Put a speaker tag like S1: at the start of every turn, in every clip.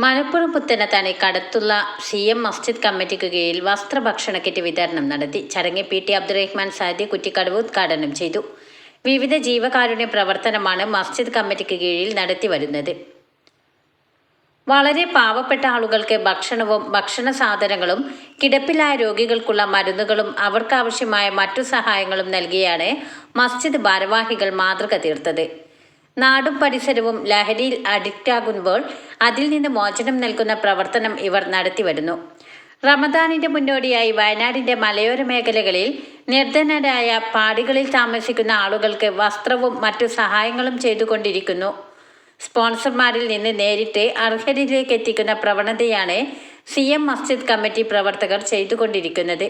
S1: Malappuram Puthanathani കടത്തുള്ള CM മസ്ജിദ് കമ്മിറ്റിക്ക് കീഴിൽ വസ്ത്രഭക്ഷണ kit വിതരണം നടത്തി. ചടങ്ങിൽ PT അബ്ദുറഹ്മാൻ സാദി കുറ്റിക്കടവ് ഉദ്ഘാടനം ചെയ്തു. വിവിധ ജീവകാരുണ്യ പ്രവർത്തനമാണ് മസ്ജിദ് കമ്മിറ്റിക്ക് കീഴിൽ നടത്തി വരുന്നത്. വളരെ പാവപ്പെട്ട ആളുകൾക്ക് ഭക്ഷണവും ഭക്ഷണ സാധനങ്ങളും കിടപ്പിലായ രോഗികൾക്കുള്ള മരുന്നുകളും അവർക്കാവശ്യമായ മറ്റു സഹായങ്ങളും നൽകിയാണ് മസ്ജിദ് ഭാരവാഹികൾ മാതൃക തീർത്തത്. നാടും പരിസരവും ലഹരിയിൽ അഡിക്റ്റാകുമ്പോൾ അതിൽ നിന്ന് മോചനം നൽകുന്ന പ്രവർത്തനം ഇവർ നടത്തിവരുന്നു. റമദാനിന്റെ മുന്നോടിയായി വയനാടിന്റെ മലയോര മേഖലകളിൽ നിർധനരായ പാടികളിൽ താമസിക്കുന്ന ആളുകൾക്ക് വസ്ത്രവും മറ്റു സഹായങ്ങളും ചെയ്തുകൊണ്ടിരിക്കുന്നു. സ്പോൺസർമാരിൽ നിന്ന് നേരിട്ട് അർഹരിലേക്ക് എത്തിക്കുന്ന പ്രവണതയാണ് CM മസ്ജിദ് കമ്മിറ്റി പ്രവർത്തകർ ചെയ്തുകൊണ്ടിരിക്കുന്നത്.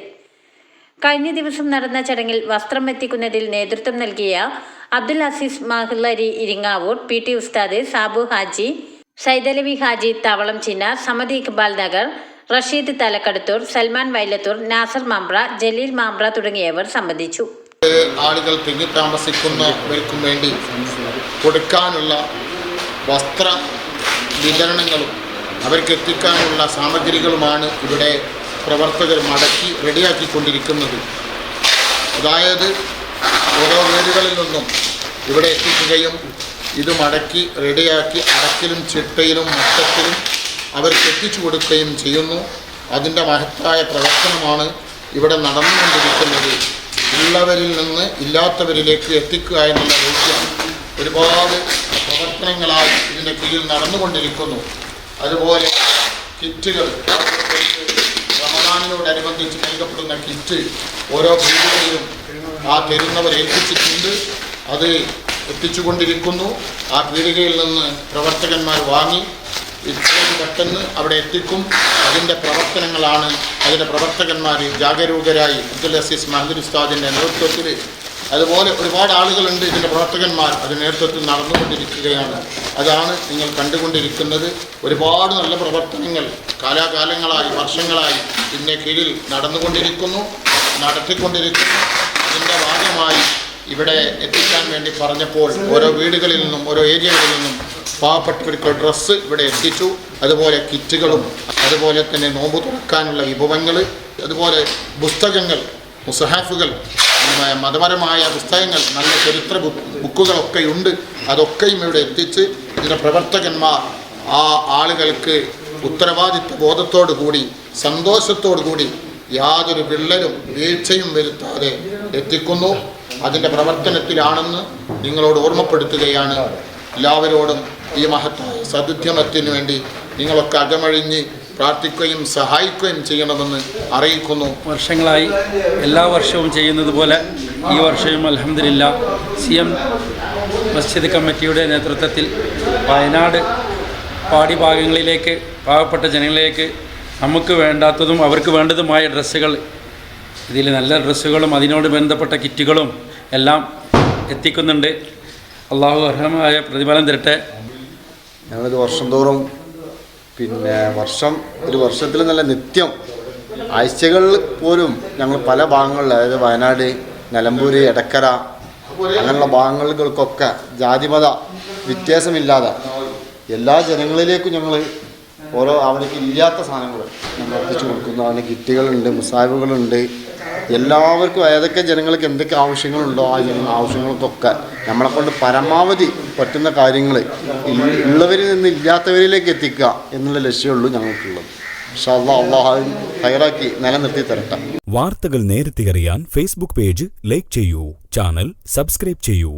S1: കഴിഞ്ഞ ദിവസം നടന്ന ചടങ്ങിൽ വസ്ത്രം എത്തിക്കുന്നതിൽ നേതൃത്വം നൽകിയ അബ്ദുൽ അസീസ് മഹ്ലരി ഇരിങ്ങാവൂർ, PT ഉസ്താദ്, സാബു ഹാജി, സൈദലവി ഹാജി തവളം ചിന്ന, സമദ് ഇക്ബാൽ നഗർ, റഷീദ് തലക്കടത്തൂർ, സൽമാൻ വൈലത്തൂർ, നാസർ മാമ്പ്ര, ജലീൽ മാമ്പ്ര തുടങ്ങിയവർ സംബന്ധിച്ചു.
S2: ആളുകൾ തിങ്ങി താമസിക്കുന്നവർക്കും വേണ്ടി കൊടുക്കാനുള്ള വസ്ത്ര വിതരണങ്ങളും അവർക്ക് എത്തിക്കാനുള്ള സാമഗ്രികളുമാണ് ഇവിടെ പ്രവർത്തകർ മടക്കി റെഡിയാക്കിക്കൊണ്ടിരിക്കുന്നത്. അതായത് ഓരോ വീടുകളിൽ നിന്നും ഇവിടെ എത്തിക്കുകയും ഇത് മടക്കി റെഡിയാക്കി അടക്കിലും ചിട്ടയിലും മൊത്തത്തിലും അവർക്ക് എത്തിച്ചു കൊടുക്കുകയും ചെയ്യുന്നു. അതിൻ്റെ മഹത്തായ പ്രവർത്തനമാണ് ഇവിടെ നടന്നുകൊണ്ടിരിക്കുന്നത്. ഉള്ളവരിൽ നിന്ന് ഇല്ലാത്തവരിലേക്ക് എത്തിക്കുക എന്നുള്ള ദൗത്യം ഒരുപാട് പ്രവർത്തനങ്ങളായി ഇതിൻ്റെ കീഴിൽ നടന്നുകൊണ്ടിരിക്കുന്നു. അതുപോലെ കിറ്റുകൾ, റമദാനിനോടനുബന്ധിച്ച് നൽകപ്പെടുന്ന കിറ്റ് ഓരോ വീടുകളിലും ആ തരുന്നവർ ഏൽപ്പിച്ചിട്ടുണ്ട്. അത് എത്തിച്ചുകൊണ്ടിരിക്കുന്നു. ആ പീടികയിൽ നിന്ന് പ്രവർത്തകന്മാർ വാങ്ങി ഇത്രയും പെട്ടെന്ന് അവിടെ എത്തിക്കും. അതിൻ്റെ പ്രവർത്തനങ്ങളാണ്, അതിൻ്റെ പ്രവർത്തകന്മാർ ജാഗരൂകരായി അബ്ദുൽ അസീസ് മഹ്ലരി ഉസ്താദിൻ്റെ നേതൃത്വത്തിൽ, അതുപോലെ ഒരുപാട് ആളുകളുണ്ട് ഇതിൻ്റെ പ്രവർത്തകന്മാർ അത് നേതൃത്വത്തിൽ നടന്നുകൊണ്ടിരിക്കുകയാണ്. അതാണ് നിങ്ങൾ കണ്ടുകൊണ്ടിരിക്കുന്നത്. ഒരുപാട് നല്ല പ്രവർത്തനങ്ങൾ കാലാകാലങ്ങളായി വർഷങ്ങളായി ഇതിൻ്റെ കീഴിൽ നടത്തിക്കൊണ്ടിരിക്കുന്നു. അതിൻ്റെ ഭാഗമായി ഇവിടെ എത്തിക്കാൻ വേണ്ടി പറഞ്ഞപ്പോൾ ഓരോ വീടുകളിൽ നിന്നും ഓരോ ഏരിയകളിൽ നിന്നും പാവപ്പെട്ടവർക്ക് ഡ്രസ്സ് ഇവിടെ എത്തിച്ചു. അതുപോലെ കിറ്റുകളും അതുപോലെ തന്നെ നോമ്പ് തുറക്കാനുള്ള വിഭവങ്ങൾ, അതുപോലെ പുസ്തകങ്ങൾ, മുസഹാഫുകൾ, മതപരമായ പുസ്തകങ്ങൾ, നല്ല ചരിത്ര ബുക്കുകളൊക്കെ ഉണ്ട്. അതൊക്കെയും ഇവിടെ എത്തിച്ച് ഇതിൻ്റെ പ്രവർത്തകന്മാർ ആ ആളുകൾക്ക് ഉത്തരവാദിത്വ ബോധത്തോടു കൂടി സന്തോഷത്തോടു കൂടി യാതൊരു വിള്ളലും വീഴ്ചയും വരുത്താതെ എത്തിക്കുന്നു. അതിൻ്റെ പ്രവർത്തനത്തിലാണെന്ന് നിങ്ങളോട് ഓർമ്മപ്പെടുത്തുകയാണ്. എല്ലാവരോടും ഈ മഹത്തായ സദുദ്യമത്തിന് വേണ്ടി നിങ്ങളൊക്കെ അകമഴിഞ്ഞ് പ്രാർത്ഥിക്കുകയും സഹായിക്കുകയും ചെയ്യണമെന്ന് അറിയിക്കുന്നു.
S3: വർഷങ്ങളായി എല്ലാ വർഷവും ചെയ്യുന്നത് പോലെ ഈ വർഷവും അൽഹംദുലില്ലാ CM മസ്ജിദ് കമ്മിറ്റിയുടെ നേതൃത്വത്തിൽ വയനാട് പാടി ഭാഗങ്ങളിലേക്ക് പാവപ്പെട്ട ജനങ്ങളിലേക്ക് നമുക്ക് വേണ്ടാത്തതും അവർക്ക് വേണ്ടതുമായ ഡ്രസ്സുകൾ, ഇതിൽ നല്ല ഡ്രസ്സുകളും അതിനോട് ബന്ധപ്പെട്ട കിറ്റുകളും എല്ലാം എത്തിക്കുന്നുണ്ട്. അള്ളാഹു അർഹമായ പ്രതിഫലം തരട്ടെ.
S4: ഞങ്ങളിത് വർഷം തോറും ഒരു വർഷത്തിൽ നല്ല നിത്യം ആഴ്ചകളിൽ പോലും ഞങ്ങൾ പല ഭാഗങ്ങളിൽ, അതായത് വയനാട്, നിലമ്പൂർ, എടക്കര അങ്ങനെയുള്ള ഭാഗങ്ങൾക്കൊക്കെ ജാതിമത വ്യത്യാസമില്ലാതെ എല്ലാ ജനങ്ങളിലേക്കും ഞങ്ങൾ അവർക്ക് ഇല്ലാത്ത സാധനങ്ങൾ നമ്മൾ എത്തിച്ചു കൊടുക്കുന്നു. അതിന് കിറ്റുകളുണ്ട്, മുസാഹിബുകളുണ്ട്. എല്ലാവർക്കും ഏതൊക്കെ ജനങ്ങൾക്ക് എന്തൊക്കെ ആവശ്യങ്ങളുണ്ടോ ആ ആവശ്യങ്ങൾക്കൊക്കെ നമ്മളെക്കൊണ്ട് പരമാവധി പറ്റുന്ന കാര്യങ്ങൾ ഉള്ളവരിൽ നിന്ന് ഇല്ലാത്തവരിലേക്ക് എത്തിക്കുക എന്നുള്ള ലക്ഷ്യമുള്ളൂ ഞങ്ങൾക്കുള്ളത്. ഇൻഷാ അല്ലാഹ് അല്ലാഹു ഹൈറാക്കി നിലനിർത്തി തരട്ടെ.
S5: വാർത്തകൾ നേരത്തെ അറിയാൻ Facebook പേജ് ലൈക്ക് ചെയ്യൂ, ചാനൽ സബ്സ്ക്രൈബ് ചെയ്യൂ.